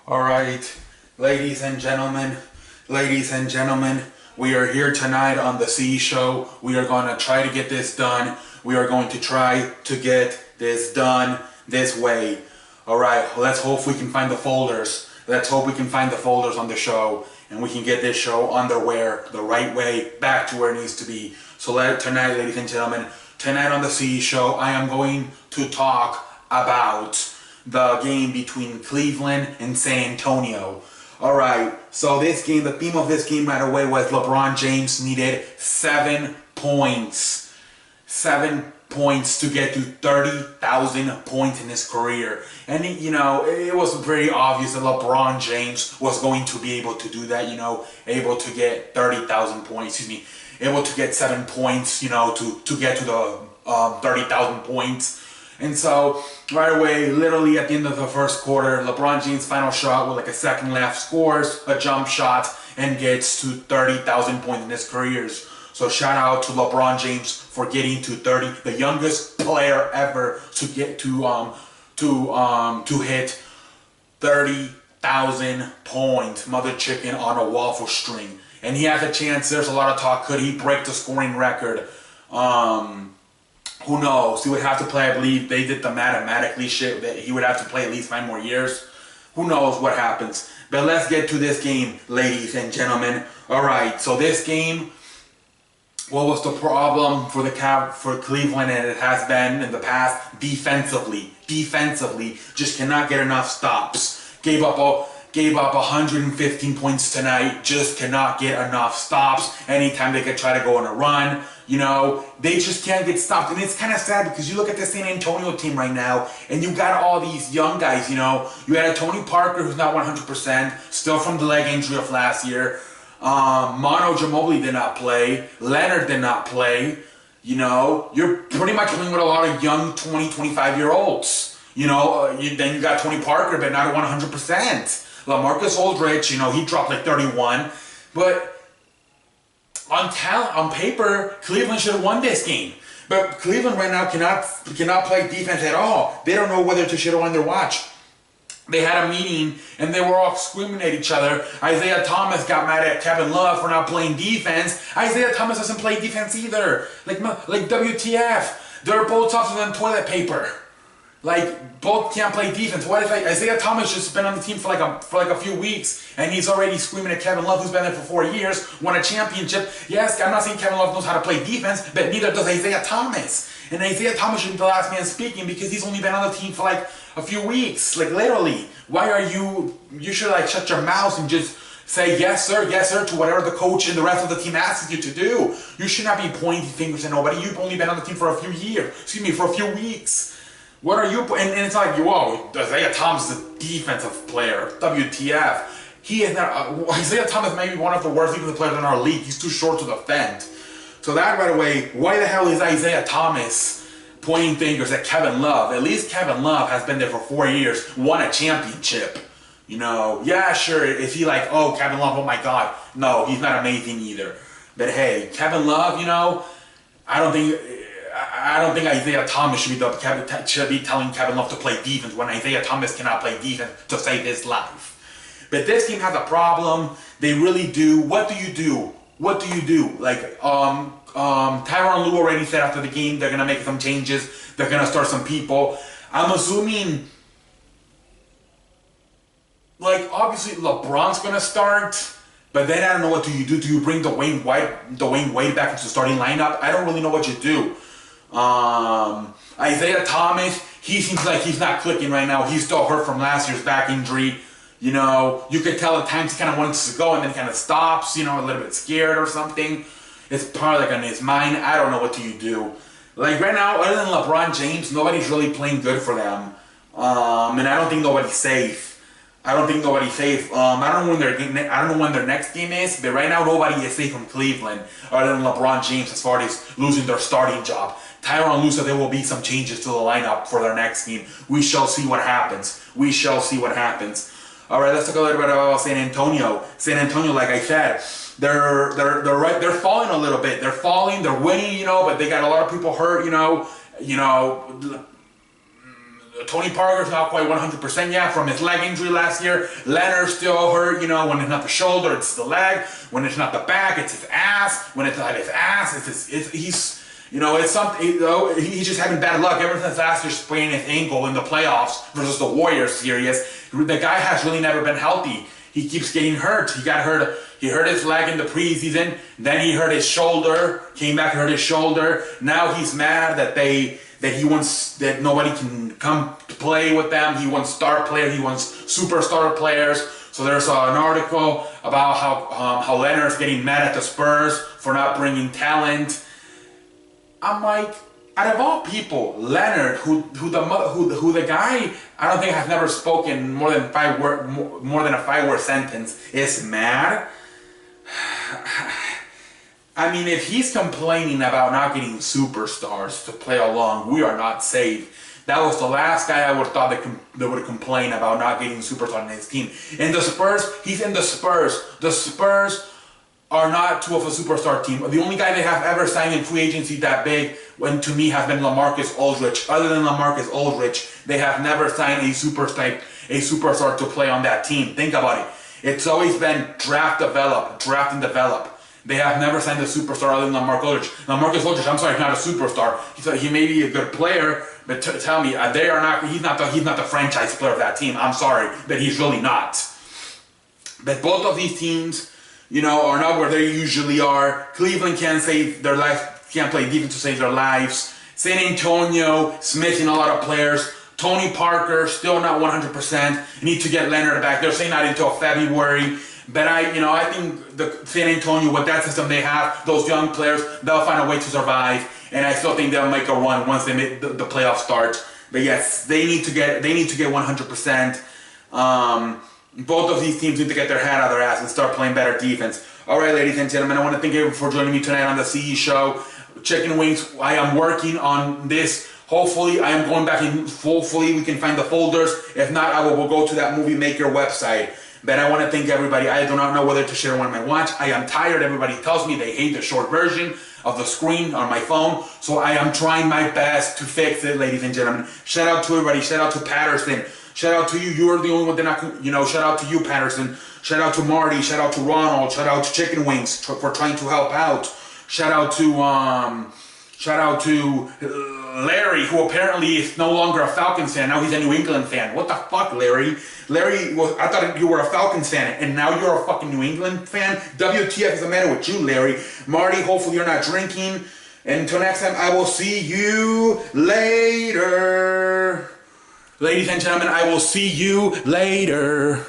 All right, ladies and gentlemen, we are here tonight on the C Show. We are going to try to get this done. We are going to try to get this done this way. All right, let's hope we can find the folders. Let's hope we can find the folders on the show and we can get this show underway the right way back to where it needs to be. So tonight, ladies and gentlemen, tonight on the C Show, I am going to talk about the game between Cleveland and San Antonio. All right, so this game, the theme of this game right away was LeBron James needed 7 points. 7 points to get to 30,000 points in his career. And, it was pretty obvious that LeBron James was going to be able to do that, able to get 30,000 points, able to get 7 points, to get to the 30,000 points. And so, right away, literally at the end of the first quarter, LeBron James' final shot with like a second left scores a jump shot and gets to 30,000 points in his career. So shout out to LeBron James for getting to 30, the youngest player ever to get to hit 30,000 points, mother chicken on a waffle string. And he has a chance. There's a lot of talk. Could he break the scoring record? Who knows? He would have to play, I believe they did the mathematically shit that he would have to play at least 5 more years. Who knows what happens? But let's get to this game, ladies and gentlemen. All right, so this game, what was the problem for for Cleveland, and it has been in the past? Defensively, just cannot get enough stops. Gave up 115 points tonight. Just cannot get enough stops. Anytime they could try to go on a run, they just can't get stopped. And it's kind of sad because you look at the San Antonio team right now, and you got all these young guys. You had a Tony Parker who's not 100%, still from the leg injury of last year. Mono Ginobili did not play. Leonard did not play. You're pretty much playing with a lot of young 20, 25-year-olds. Then you got Tony Parker, but not 100%. LaMarcus Aldridge, he dropped like 31. But on paper, Cleveland should have won this game. But Cleveland right now cannot play defense at all. They don't know whether to shit on their watch. They had a meeting and they were all screaming at each other. Isaiah Thomas got mad at Kevin Love for not playing defense. Isaiah Thomas doesn't play defense either. Like WTF. They're both softer than toilet paper. Both can't play defense. What if Isaiah Thomas just been on the team for like a few weeks and he's already screaming at Kevin Love, who's been there for 4 years, won a championship. Yes, I'm not saying Kevin Love knows how to play defense, but neither does Isaiah Thomas. And Isaiah Thomas should be the last man speaking because he's only been on the team for like a few weeks. Literally. Why are you should shut your mouth and just say yes sir to whatever the coach and the rest of the team asks you to do. You should not be pointing fingers at nobody. You've only been on the team for a few weeks. What are you? And it's like, whoa, Isaiah Thomas is a defensive player. WTF. He is not. Isaiah Thomas may be one of the worst defensive players in our league. He's too short to defend. So that right away, why the hell is Isaiah Thomas pointing fingers at Kevin Love? At least Kevin Love has been there for 4 years, won a championship. Yeah, sure. Is he like, oh, Kevin Love, oh my God. No, he's not amazing either. But hey, Kevin Love, I don't think Isaiah Thomas should be telling Kevin Love to play defense when Isaiah Thomas cannot play defense to save his life. But this team has a problem. They really do. What do you do? Tyronn Lue already said after the game they're gonna make some changes. They're gonna start some people. I'm assuming, obviously LeBron's gonna start. But then I don't know what do you do. Do you bring Dwayne Wade back into the starting lineup? I don't really know what you do. Isaiah Thomas, he seems like he's not clicking right now. He's still hurt from last year's back injury. You could tell at times he kind of wants to go and then kind of stops, a little bit scared or something. It's probably on his mind. I don't know what do you do. Right now, other than LeBron James, nobody's really playing good for them. And I don't think nobody's safe. I don't know when their next game is, but right now nobody is safe from Cleveland other than LeBron James as far as losing their starting job. Tyronn Lue said there will be some changes to the lineup for their next game. We shall see what happens. All right, let's talk a little bit about San Antonio. San Antonio, like I said, they're falling a little bit. They're winning, but they got a lot of people hurt, Tony Parker's not quite 100% yet from his leg injury last year. Leonard's still hurt, you know, when it's not the shoulder, it's the leg. When it's not the back, it's his ass. When it's not his ass, it's something, you know, he's just having bad luck ever since last year spraining his ankle in the playoffs versus the Warriors series. The guy has really never been healthy. He keeps getting hurt. He hurt his leg in the preseason, then he hurt his shoulder, came back and hurt his shoulder. Now he's mad that nobody can come to play with them. He wants star players, he wants superstar players. So there's an article about how Leonard's getting mad at the Spurs for not bringing talent. I'm like, out of all people, Leonard, who the guy, I don't think has never spoken more than a 5-word sentence, is mad. I mean, if he's complaining about not getting superstars to play along, we are not safe. That was the last guy I would have thought that would complain about not getting superstars on his team. And the Spurs, he's in the Spurs. The Spurs are not too of a superstar team. The only guy they have ever signed in free agency that big, to me, has been LaMarcus Aldridge. Other than LaMarcus Aldridge, they have never signed a superstar to play on that team. Think about it. It's always been draft and develop. They have never signed a superstar other than LaMarcus Aldridge. LaMarcus Aldridge, I'm sorry, he's not a superstar. He may be a good player, but tell me, they are not. He's not the franchise player of that team. I'm sorry, but he's really not. But both of these teams, you know, are not where they usually are. Cleveland can't save their life, can't play defense to save their lives. San Antonio is missing a lot of players. Tony Parker still not 100%. Need to get Leonard back. They're saying not until February. But I think the San Antonio, with that system they have, those young players, they'll find a way to survive. And I still think they'll make a run once they make the playoffs start. But yes, they need to get 100%. Both of these teams need to get their head out of their ass and start playing better defense. All right, ladies and gentlemen, I want to thank you for joining me tonight on the CE Show. Chicken Wings, I am working on this. Hopefully, I am going back and hopefully we can find the folders. If not, I will go to that Movie Maker website. But I want to thank everybody. I do not know whether to share one of my watch. I am tired. Everybody tells me they hate the short version of the screen on my phone. So I am trying my best to fix it, ladies and gentlemen. Shout out to everybody. Shout out to Patterson. Shout out to you. You are the only one that shout out to you, Patterson. Shout out to Marty. Shout out to Ronald. Shout out to Chicken Wings for trying to help out. Shout out to Larry, who apparently is no longer a Falcons fan. Now he's a New England fan. What the fuck, Larry? I thought you were a Falcons fan, and now you're a fucking New England fan? WTF is the matter with you, Larry? Marty, hopefully you're not drinking. And until next time, I will see you later. Ladies and gentlemen, I will see you later.